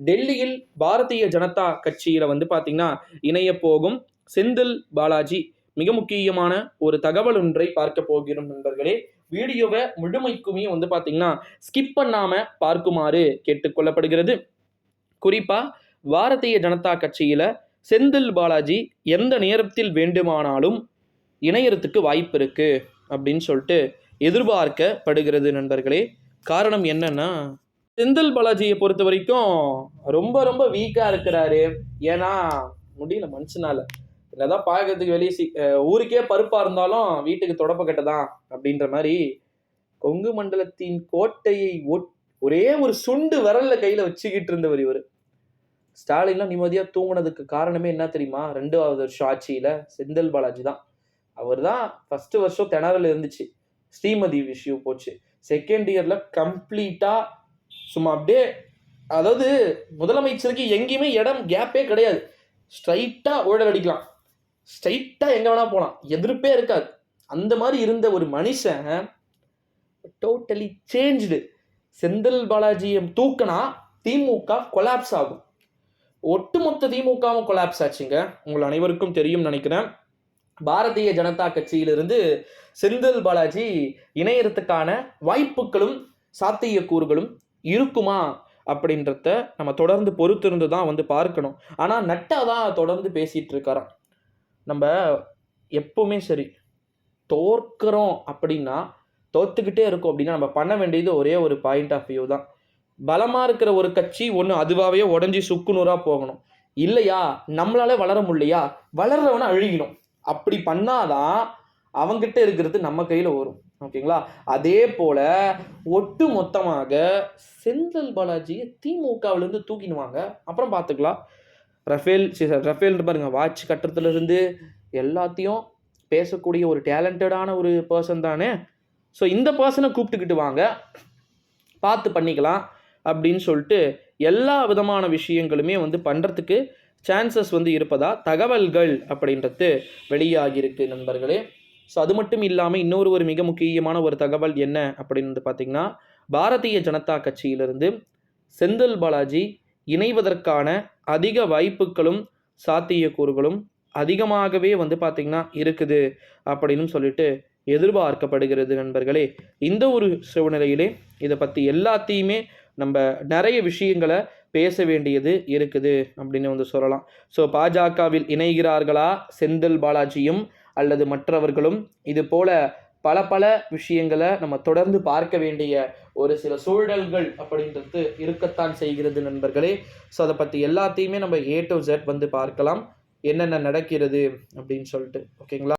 டெல்லியில் பாரதிய ஜனதா கட்சியில வந்து பார்த்தீங்கன்னா இணைய போகும் செந்தில் பாலாஜி மிக முக்கியமான ஒரு தகவல் ஒன்றை பார்க்க போகிறோம் நண்பர்களே. வீடியோவை முழுமைக்குமே வந்து பார்த்தீங்கன்னா ஸ்கிப் பண்ணாம பார்க்குமாறு கேட்டுக்கொள்ளப்படுகிறது. குறிப்பா பாரதிய ஜனதா கட்சியில செந்தில் பாலாஜி எந்த நேரத்தில் வேண்டுமானாலும் இணையறதுக்கு வாய்ப்பு இருக்கு அப்படின்னு சொல்லிட்டு எதிர்பார்க்கப்படுகிறது நண்பர்களே. காரணம் என்னன்னா, செந்தில் பாலாஜியை பொறுத்த வரைக்கும் ரொம்ப ரொம்ப வீக்கா இருக்கிறாரு. ஏன்னா முடியல மனுஷனால. என்னதான் பார்க்கறதுக்கு வெளியே ஊருக்கே பருப்பா இருந்தாலும் வீட்டுக்கு தொடப்பக்கட்டை தான் அப்படின்ற மாதிரி கொங்கு மண்டலத்தின் கோட்டையை ஒரே ஒரு சுண்டு விரல்ல கையில வச்சுக்கிட்டு இருந்தவர் இவர். ஸ்டாலின்லாம் நிம்மதியா தூங்குனதுக்கு காரணமே என்ன தெரியுமா? 2வது வருஷம் ஆட்சியில செந்தில் பாலாஜி தான். அவர் தான் ஃபர்ஸ்ட் வருஷம் திணறல் இருந்துச்சு, ஸ்ரீமதி விஷு போச்சு. செகண்ட் இயர்ல கம்ப்ளீட்டா சும்மா அப்படியே, அதாவது முதலமைச்சருக்கு எங்கேயுமே இடம் கேப்பே கிடையாது. ஸ்ட்ரைட்டா ஊழல் அடிக்கலாம், ஸ்ட்ரைட்டா எங்க வேணா போலாம், எதிர்ப்பே இருக்காது. அந்த மாதிரி இருந்த ஒரு மனுஷன் டோட்டலி சேஞ்ச்டு. செந்தில் பாலாஜியை தூக்கினா திமுக கொலாப்ஸ் ஆகும். ஒட்டுமொத்த திமுகவும் கொலாப்ஸ் ஆச்சுங்க. உங்கள் அனைவருக்கும் தெரியும் நினைக்கிறேன். பாரதிய ஜனதா கட்சியிலிருந்து செந்தில் பாலாஜி இணையறதுக்கான வாய்ப்புகளும் சாத்தியக்கூறுகளும் இருக்குமா அப்படின்றத நம்ம தொடர்ந்து பொறுத்திருந்து தான் வந்து பார்க்கணும். ஆனால் நட்டா தான் தொடர்ந்து பேசிட்டு இருக்காராம். நம்ம எப்பவுமே சரி, தோற்கிறோம் அப்படின்னா, தோத்துக்கிட்டே இருக்கும் அப்படின்னா நம்ம பண்ண வேண்டியது ஒரே ஒரு பாயிண்ட் ஆஃப் வியூ தான். பலமாக இருக்கிற ஒரு கட்சி ஒன்று அதுவாகவே உடஞ்சி சுக்குநூறாக போகணும். இல்லையா நம்மளால வளர முடியலையா, வளர்றவனை அழுகிடும். அப்படி பண்ணாதான் அவங்கிட்ட இருக்கிறது நம்ம கையில் வரும். ஓகேங்களா? அதே போல ஒட்டு மொத்தமாக செந்தில் பாலாஜியை திமுகவிலிருந்து தூக்கிடுவாங்க. அப்புறம் பார்த்துக்கலாம். ரஃபேல் பாருங்க, வாட்ச் கட்டுறதுலேருந்து எல்லாத்தையும் பேசக்கூடிய ஒரு டேலண்டடான ஒரு பர்சன் தானே. ஸோ இந்த பர்சனை கூப்பிட்டுக்கிட்டு வாங்க, பார்த்து பண்ணிக்கலாம் அப்படின்னு சொல்லிட்டு எல்லா விதமான விஷயங்களுமே வந்து பண்ணுறதுக்கு சான்சஸ் வந்து இருப்பதா தகவல்கள் அப்படின்றது வெளியாகியிருக்கு நண்பர்களே. ஸோ அது மட்டும் இல்லாமல் இன்னொரு ஒரு மிக முக்கியமான ஒரு தகவல் என்ன அப்படின்னு வந்து பார்த்திங்கன்னா, பாரதிய ஜனதா கட்சியிலிருந்து செந்தில் பாலாஜி இணைவதற்கான அதிக வாய்ப்புகளும் சாத்தியக்கூறுகளும் அதிகமாகவே வந்து பார்த்திங்கன்னா இருக்குது அப்படின்னு சொல்லிட்டு எதிர்பார்க்கப்படுகிறது நண்பர்களே. இந்த ஒரு சூழ்நிலையிலே இதை பற்றி எல்லாத்தையுமே நம்ம நிறைய விஷயங்களை பேச வேண்டியது இருக்குது அப்படின்னு வந்து சொல்லலாம். ஸோ பாஜகவில் இணைகிறார்களா செந்தில் பாலாஜியும் அல்லது மற்றவர்களும்? இது போல பல விஷயங்களை நம்ம தொடர்ந்து பார்க்க வேண்டிய ஒரு சில சூழல்கள் அப்படின்றது இருக்கத்தான் செய்கிறது நண்பர்களே. ஸோ அதை பற்றி எல்லாத்தையுமே நம்ம A to Z வந்து பார்க்கலாம், என்னென்ன நடக்கிறது அப்படின்னு சொல்லிட்டு. ஓகேங்களா?